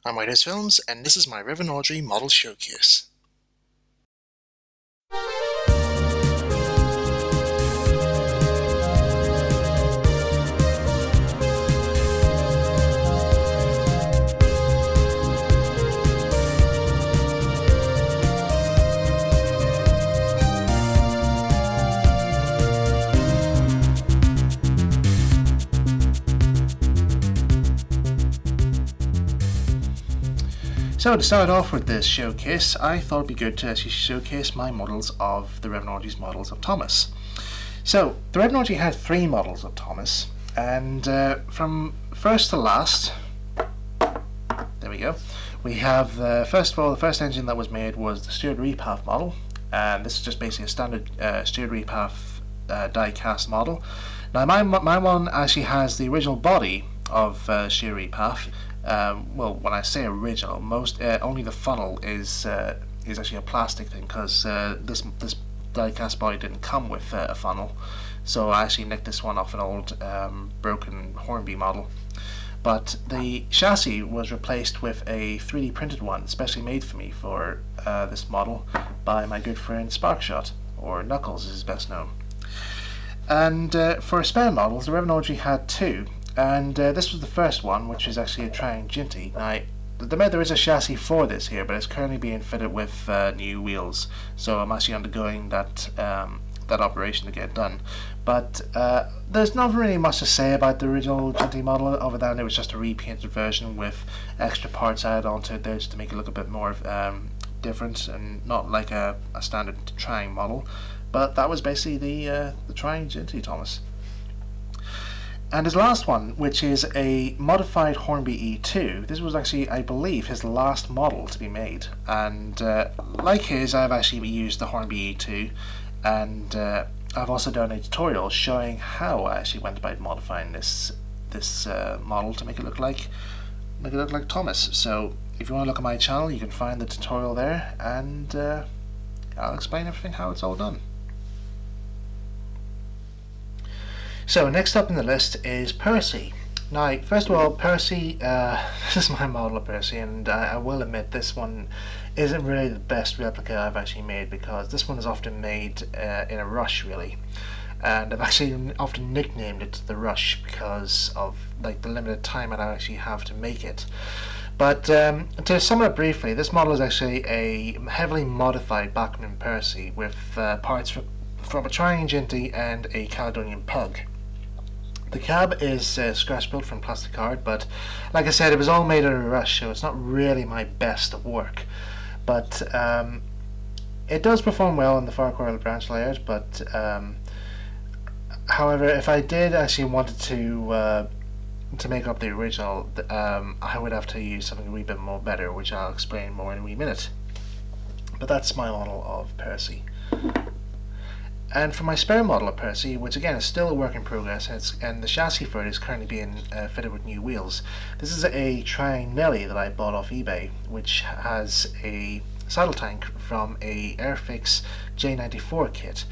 I'm Writers Films, and this is my Reverend Awdry model showcase. So to start off with this showcase, I thought it'd be good to actually showcase my models of the Reverend Awdry's models of Thomas. So the Reverend Awdry had 3 models of Thomas, and from first to last, there we go. We have first of all, the first engine that was made was the Stuart Repath model, and this is just basically a standard Stuart Repath die-cast model. Now my one actually has the original body of Stuart Repath. Well, when I say original, only the funnel is actually a plastic thing, because this die-cast body didn't come with a funnel, so I actually nicked this one off an old broken Hornby model. But the chassis was replaced with a 3D printed one, specially made for me for this model by my good friend Sparkshot, or Knuckles as is best known. And for spare models, the Reverend Awdry had 2. And this was the first one, which is actually a Triumph Ginty. Now, there is a chassis for this here, but it's currently being fitted with new wheels, so I'm actually undergoing that operation to get done. But there's not really much to say about the original Ginty model, other than it was just a repainted version with extra parts added onto it there just to make it look a bit more different and not like a standard Triumph model. But that was basically the Triumph Ginty Thomas. And his last one, which is a modified Hornby E2, this was actually, I believe, his last model to be made. And like his, I've actually used the Hornby E2, and I've also done a tutorial showing how I actually went about modifying this model to make it look like Thomas. So if you want to look at my channel, you can find the tutorial there, and I'll explain everything, how it's all done. So next up in the list is Percy. Now, first of all, Percy, this is my model of Percy, and I will admit this one isn't really the best replica I've actually made, because this one is often made in a rush, really. And I've actually often nicknamed it the Rush because of like the limited time that I actually have to make it. But to sum it up briefly, this model is actually a heavily modified Bachmann Percy with parts from a Triumph Ginty and a Caledonian Pug. The cab is scratch built from plastic card, but like I said, it was all made in a rush, so it's not really my best of work. But it does perform well in the Farquhar branch layout. But however, if I did actually wanted to make up the original, I would have to use something a wee bit more better, which I'll explain more in a wee minute. But that's my model of Percy. And for my spare model of Percy, which again is still a work in progress, and the chassis for it is currently being fitted with new wheels. This is a Triumph Nelly that I bought off eBay, which has a saddle tank from a Airfix J94 kit.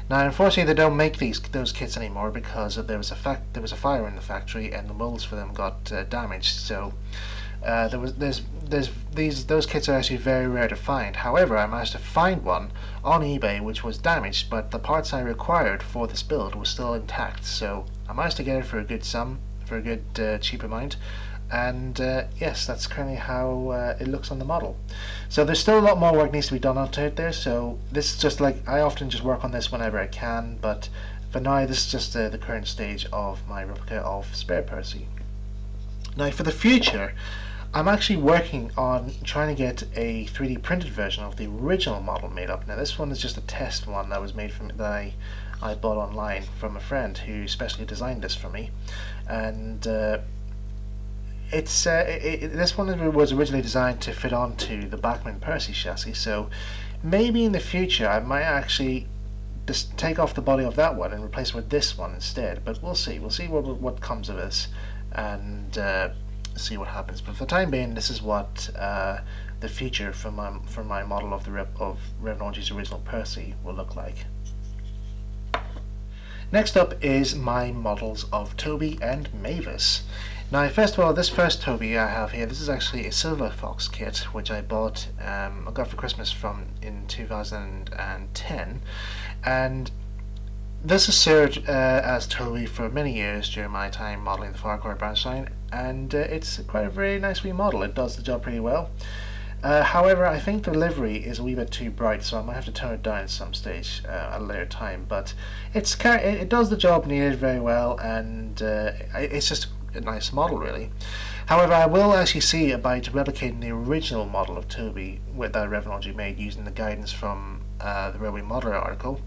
Now, unfortunately, they don't make those kits anymore because there was a fire in the factory and the molds for them got damaged. So those kits are actually very rare to find. However, I managed to find one on eBay which was damaged, but the parts I required for this build was still intact. So I managed to get it for a good sum, for a good cheap amount. And yes, that's currently how it looks on the model. So there's still a lot more work needs to be done onto it there. So this is just like, I often just work on this whenever I can, but for now this is just the current stage of my replica of Spare Percy. Now for the future, I'm actually working on trying to get a 3D printed version of the original model made up. Now this one is just a test one that was made from that I bought online from a friend who specially designed this for me, and this one was originally designed to fit onto the Bachmann Percy chassis. So maybe in the future I might actually just take off the body of that one and replace it with this one instead. But we'll see. We'll see what comes of this, and see what happens. But for the time being, this is what the future for my model of Reverend Awdry's original Percy will look like. Next up is my models of Toby and Mavis. Now, first of all, this first Toby I have here, this is actually a Silver Fox kit, which I bought, I got for Christmas in 2010, and this has served as Toby for many years during my time modelling the Farquhar branch line, and it's quite a very nice wee model. It does the job pretty well. However, I think the livery is a wee bit too bright, so I might have to tone it down at some stage at a later time. But it does the job needed very well, and it's just a nice model, really. However, I will actually see about replicating the original model of Toby that Reverend made using the guidance from the Railway Modeler article.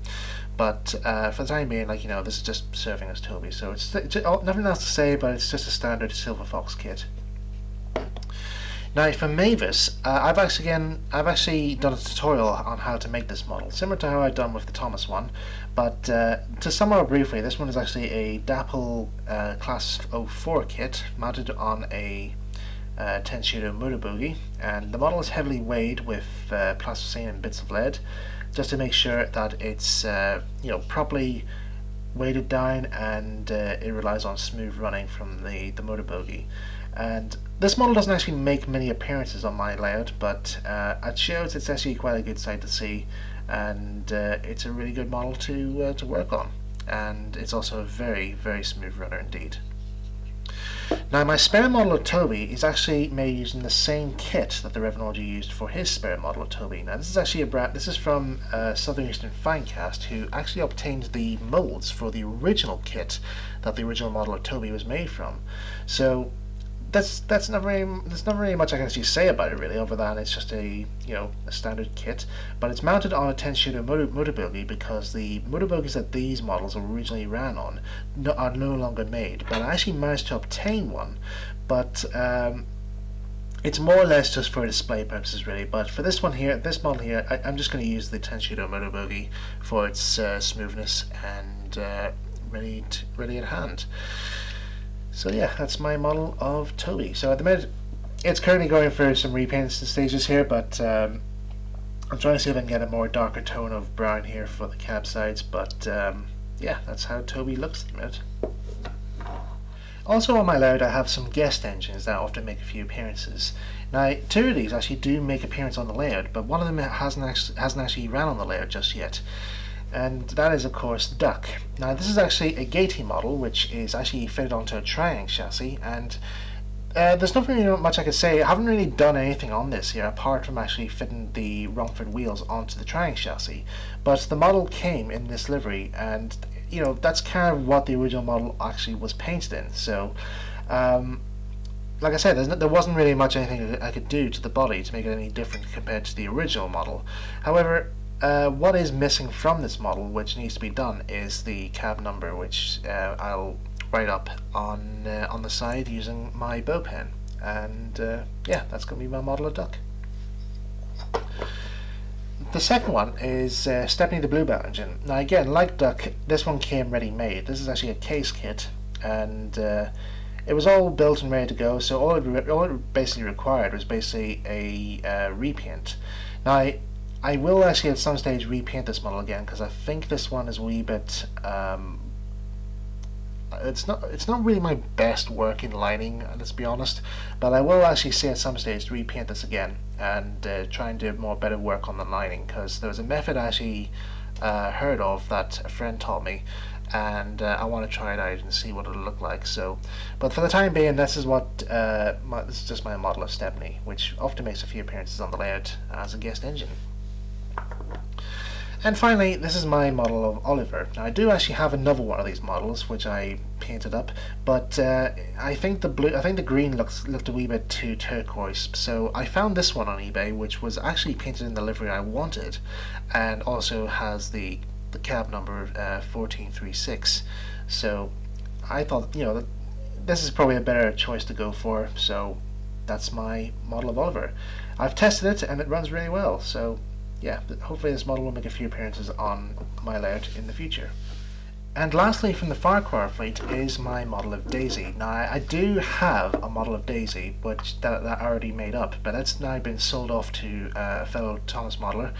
But for the time being, this is just serving as Toby, so it's nothing else to say. But it's just a standard Silver Fox kit. Now for Mavis, I've actually done a tutorial on how to make this model, similar to how I've done with the Thomas one, but to sum up briefly, this one is actually a Dapple Class 04 kit mounted on a 10 shooter motor bogie, and the model is heavily weighed with plasticine and bits of lead, just to make sure that it's properly weighted down, and it relies on smooth running from the motor bogie. And this model doesn't actually make many appearances on my layout, but at shows it's actually quite a good sight to see, and it's a really good model to work on, and it's also a very, very smooth runner indeed. Now my spare model of Toby is actually made using the same kit that the Reverend used for his spare model of Toby. Now this is actually this is from Southern Eastern Finecast, who actually obtained the molds for the original kit that the original model of Toby was made from. So there's not really much I can actually say about it, really, other than it's just a standard kit, but it's mounted on a 10 shooter motor bogie, because the motor bogies that these models originally ran on are no longer made. But I actually managed to obtain one, but it's more or less just for display purposes, really. But for this model here, I'm just going to use the 10 shooter motor bogie for its smoothness and ready at hand. So yeah, that's my model of Toby. So at the minute, it's currently going through some repainting stages here, but I'm trying to see if I can get a more darker tone of brown here for the cab sides. But yeah, that's how Toby looks at the minute. Also on my layout, I have some guest engines that often make a few appearances. Now, two of these actually do make appearance on the layout, but one of them hasn't actually ran on the layout just yet. And that is, of course, Duck. Now this is actually a Gaty model, which is actually fitted onto a Triang chassis, and there's not really much I can say. I haven't really done anything on this here apart from actually fitting the Romford wheels onto the Triang chassis, but the model came in this livery, and that's kind of what the original model actually was painted in. So like I said, there wasn't really much anything I could do to the body to make it any different compared to the original model. However, what is missing from this model, which needs to be done, is the cab number, which I'll write up on the side using my bow pen. And yeah, that's going to be my model of Duck. The second one is Stepney the Bluebell engine. Now again, like Duck, this one came ready-made. This is actually a case kit, and it was all built and ready to go. So all it basically required was basically a repaint. Now I will actually at some stage repaint this model again, because I think this one is a wee bit it's not really my best working lining, let's be honest, but I will actually see at some stage to repaint this again and try and do more better work on the lining, because there was a method I actually heard of that a friend taught me, and I want to try it out and see what it'll look like. So, but for the time being, this is this is just my model of Stepney, which often makes a few appearances on the layout as a guest engine. And finally, this is my model of Oliver. Now I do actually have another one of these models which I painted up, but I think the green looked a wee bit too turquoise, so I found this one on eBay, which was actually painted in the livery I wanted, and also has the cab number 1436. So I thought, that this is probably a better choice to go for, so that's my model of Oliver. I've tested it and it runs really well, so yeah, hopefully this model will make a few appearances on my layout in the future. And lastly, from the Farquhar fleet is my model of Daisy. Now I do have a model of Daisy, which that I already made up, but that's now been sold off to a fellow Thomas modeler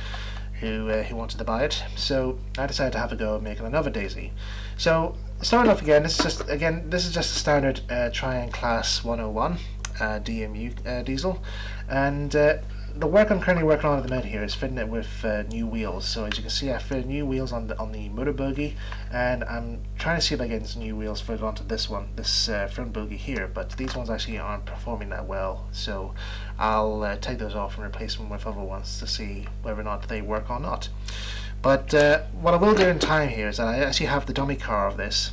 who wanted to buy it. So I decided to have a go at making another Daisy. So starting off again, this is just a standard Triang Class 101 DMU diesel, and the work I'm currently working on at the minute here is fitting it with new wheels. So as you can see, I fitted new wheels on the motor bogie, and I'm trying to see if I get some new wheels fitted onto this front bogie here. But these ones actually aren't performing that well, so I'll take those off and replace them with other ones to see whether or not they work or not. But what I will do in time here is that I actually have the dummy car of this.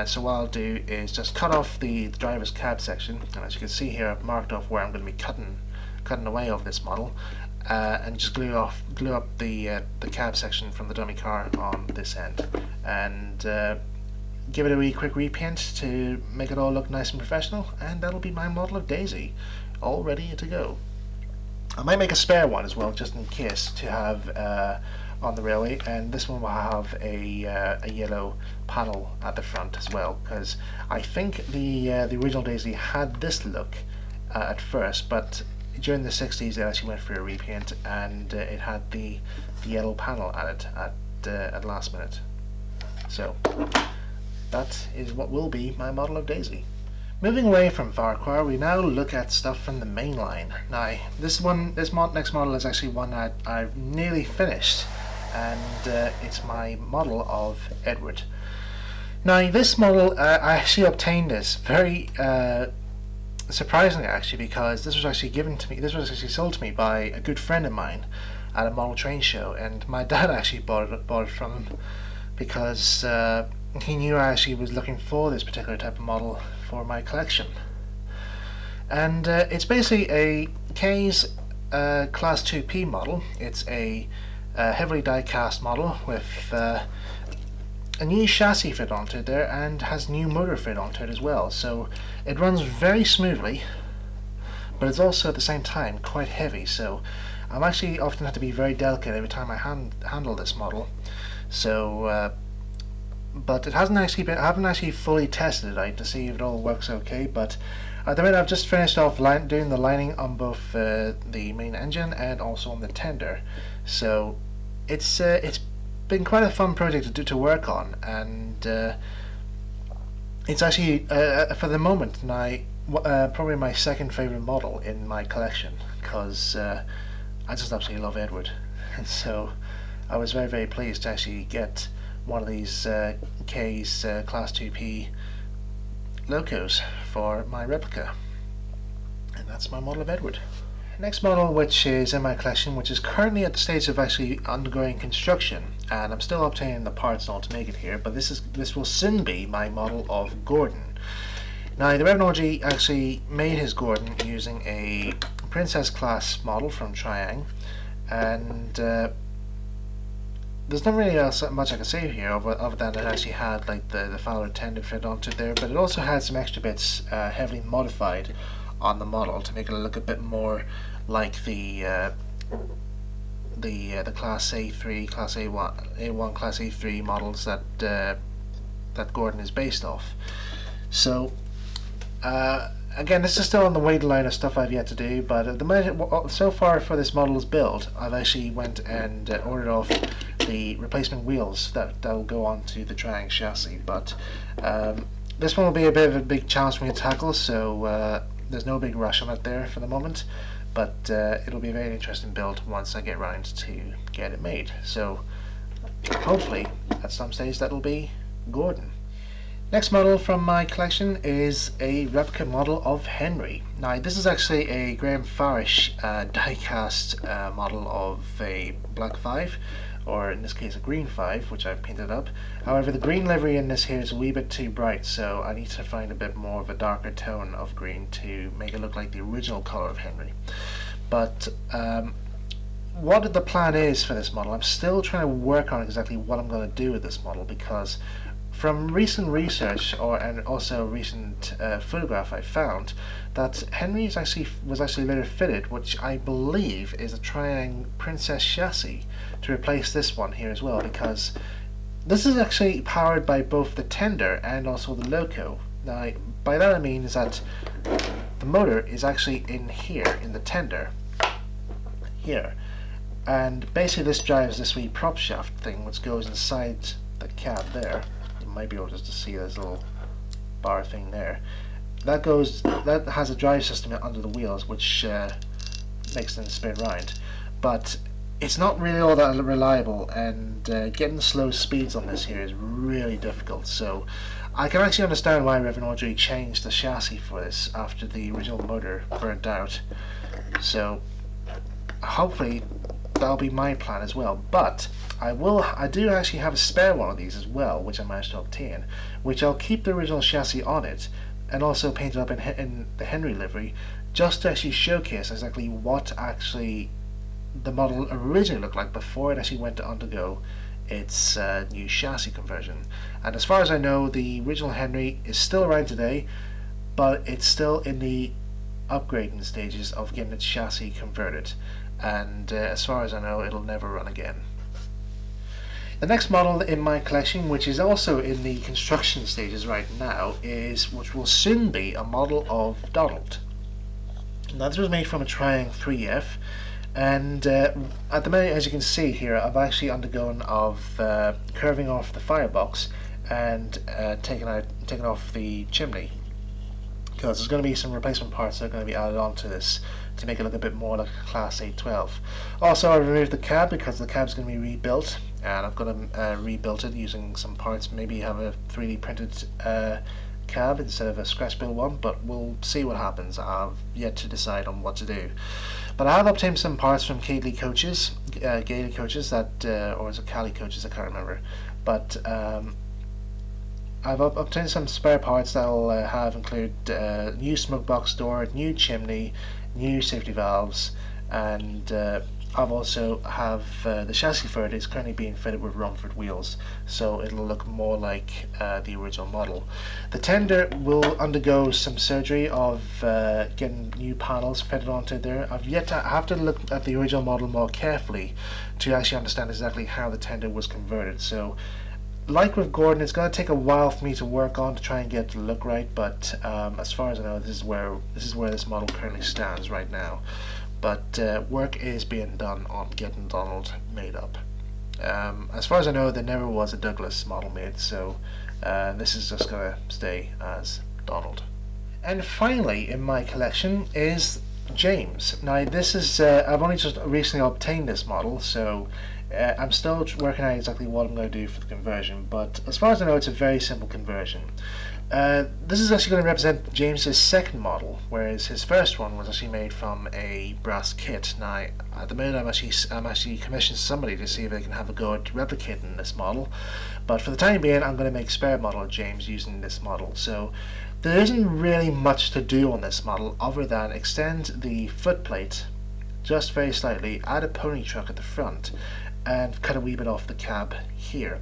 So what I'll do is just cut off the driver's cab section, and as you can see here, I've marked off where I'm going to be cutting away of this model, and just glue up the cab section from the dummy car on this end, and give it a wee quick repaint to make it all look nice and professional, and that'll be my model of Daisy, all ready to go. I might make a spare one as well, just in case, to have on the railway, and this one will have a yellow panel at the front as well, because I think the original Daisy had this look at first, but during the 60s it actually went for a repaint, and it had the yellow panel at it at last minute. So that is what will be my model of Daisy. Moving away from Farquhar, we now look at stuff from the main line. Now this next model is actually one that I've nearly finished, and it's my model of Edward. Now this model, I actually obtained this very surprisingly, actually, because this was actually sold to me by a good friend of mine at a model train show, and my dad actually bought it from him because he knew I actually was looking for this particular type of model for my collection. And it's basically a K's Class 2P model. It's a heavily die-cast model with a new chassis fit onto it there, and has new motor fit onto it as well. So it runs very smoothly, but it's also at the same time quite heavy. So I'm actually often have to be very delicate every time I handle this model. So, but I haven't actually fully tested it out to see if it all works okay. But at the minute, I've just finished off doing the lining on both the main engine and also on the tender. So it's been quite a fun project to work on, and it's actually for the moment now probably my second favorite model in my collection, because I just absolutely love Edward. And so I was very, very pleased to actually get one of these K's Class 2P locos for my replica, and that's my model of Edward. Next model, which is in my collection, which is currently at the stage of actually undergoing construction, and I'm still obtaining the parts and all to make it here, but this will soon be my model of Gordon. Now the Reverend actually made his Gordon using a Princess class model from Triang, and there's not really much I can say here other than it actually had like the Fowler tender fit onto there, but it also had some extra bits heavily modified on the model to make it look a bit more like the Class A3, Class A1, Class A3 models that that Gordon is based off. So again, this is still on the waiting line of stuff I've yet to do, but at the minute, so far for this model's build, I've actually went and ordered off the replacement wheels that will go onto the Triang chassis. But this one will be a bit of a big challenge for me to tackle, so there's no big rush on it there for the moment, but it'll be a very interesting build once I get around to get it made. So hopefully at some stage that'll be Gordon. Next model from my collection is a replica model of Henry. Now this is actually a Graham Farish die-cast model of a black 5, or in this case a green 5, which I've painted up. However, the green livery in this here is a wee bit too bright, so I need to find a bit more of a darker tone of green to make it look like the original colour of Henry. But what the plan is for this model, I'm still trying to work on exactly what I'm going to do with this model, because from recent research and also recent photograph, I found that Henry was actually later fitted, which I believe is a Triang Princess chassis, to replace this one here as well, because this is actually powered by both the tender and also the loco. Now by that I mean is that the motor is actually in here, in the tender here, and basically this drives this wee prop shaft thing which goes inside the cab there, the might be able just to see this little bar thing there. That has a drive system under the wheels, which makes them spin round, but it's not really all that reliable, and getting the slow speeds on this here is really difficult. So I can actually understand why Reverend Awdry changed the chassis for this after the original motor burnt out. So hopefully that'll be my plan as well. But I do actually have a spare one of these as well, which I managed to obtain, which I'll keep the original chassis on it and also paint it up in the Henry livery, just to actually showcase exactly what actually the model originally looked like before it actually went to undergo its new chassis conversion. And as far as I know, the original Henry is still around today, but it's still in the upgrading stages of getting its chassis converted, and as far as I know, it'll never run again. The next model in my collection, which is also in the construction stages right now, which will soon be a model of Donald. Now, this was made from a Triang 3F, and at the minute, as you can see here, I've actually undergone of curving off the firebox and taking off the chimney, because there's going to be some replacement parts that are going to be added onto this to make it look a bit more like a Class 812. Also, I removed the cab because the cab's going to be rebuilt, and I've got to rebuilt it using some parts. Maybe have a 3D printed cab instead of a scratch build one, but we'll see what happens. I've yet to decide on what to do. But I have obtained some parts from Gailey Coaches, that, or is it Cali Coaches, I can't remember. But I've obtained some spare parts that will include new smoke box door, new chimney, new safety valves, and I've also the chassis for it is currently being fitted with Rumford wheels, so it'll look more like the original model. The tender will undergo some surgery of getting new panels fitted onto there. I have to look at the original model more carefully to actually understand exactly how the tender was converted. So, like with Gordon, it's going to take a while for me to work on to try and get it to look right, but as far as I know, this is where this model currently stands right now. But work is being done on getting Donald made up. As far as I know, there never was a Douglas model made, so this is just going to stay as Donald. And finally in my collection is James. Now this is, I've only just recently obtained this model, so I'm still working out exactly what I'm going to do for the conversion, but as far as I know, it's a very simple conversion. This is actually going to represent James's second model, whereas his first one was actually made from a brass kit. Now, at the moment, I'm actually commissioned somebody to see if they can have a go at replicating this model, but for the time being, I'm going to make a spare model of James using this model. So there isn't really much to do on this model other than extend the footplate just very slightly, add a pony truck at the front, and cut a wee bit off the cab here.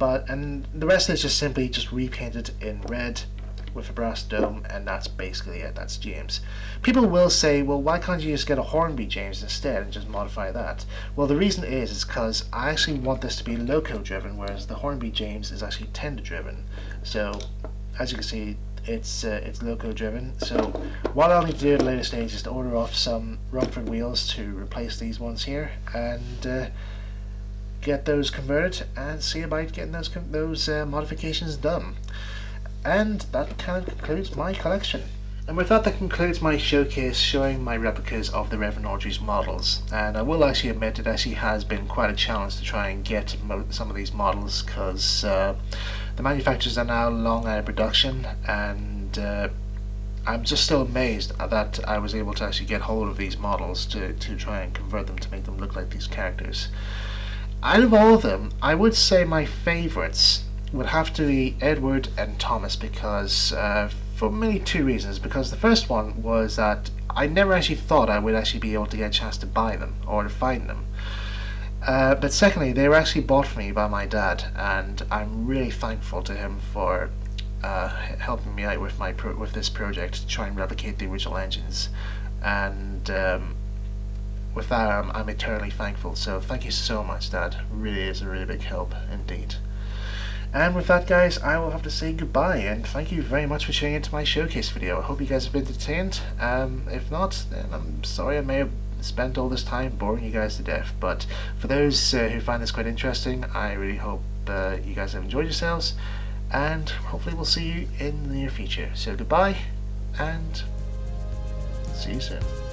And the rest is just simply repainted in red with a brass dome, and that's basically it. That's James. People will say, well, why can't you just get a Hornby James instead and just modify that? Well, the reason is because I actually want this to be loco driven, whereas the Hornby James is actually tender driven. So as you can see, it's loco driven. So what I'll need to do at a later stage is to order off some Rumford wheels to replace these ones here, and get those converted and see about getting those modifications done. And that kind of concludes my collection. And with that concludes my showcase showing my replicas of the Reverend Awdry's models. And I will actually admit it actually has been quite a challenge to try and get some of these models, because the manufacturers are now long out of production, and I'm just still amazed that I was able to actually get hold of these models to try and convert them to make them look like these characters. Out of all of them, I would say my favourites would have to be Edward and Thomas, because for mainly two reasons. Because the first one was that I never actually thought I would actually be able to get a chance to buy them or to find them. But secondly, they were actually bought for me by my dad, and I'm really thankful to him for helping me out with this project to try and replicate the original engines. And with that, I'm eternally thankful. So thank you so much, Dad. Really is a really big help indeed. And with that, guys, I will have to say goodbye, and thank you very much for tuning into my showcase video. I hope you guys have been entertained. If not, then I'm sorry I may have spent all this time boring you guys to death. But for those who find this quite interesting, I really hope you guys have enjoyed yourselves. and hopefully we'll see you in the near future. So goodbye, and see you soon.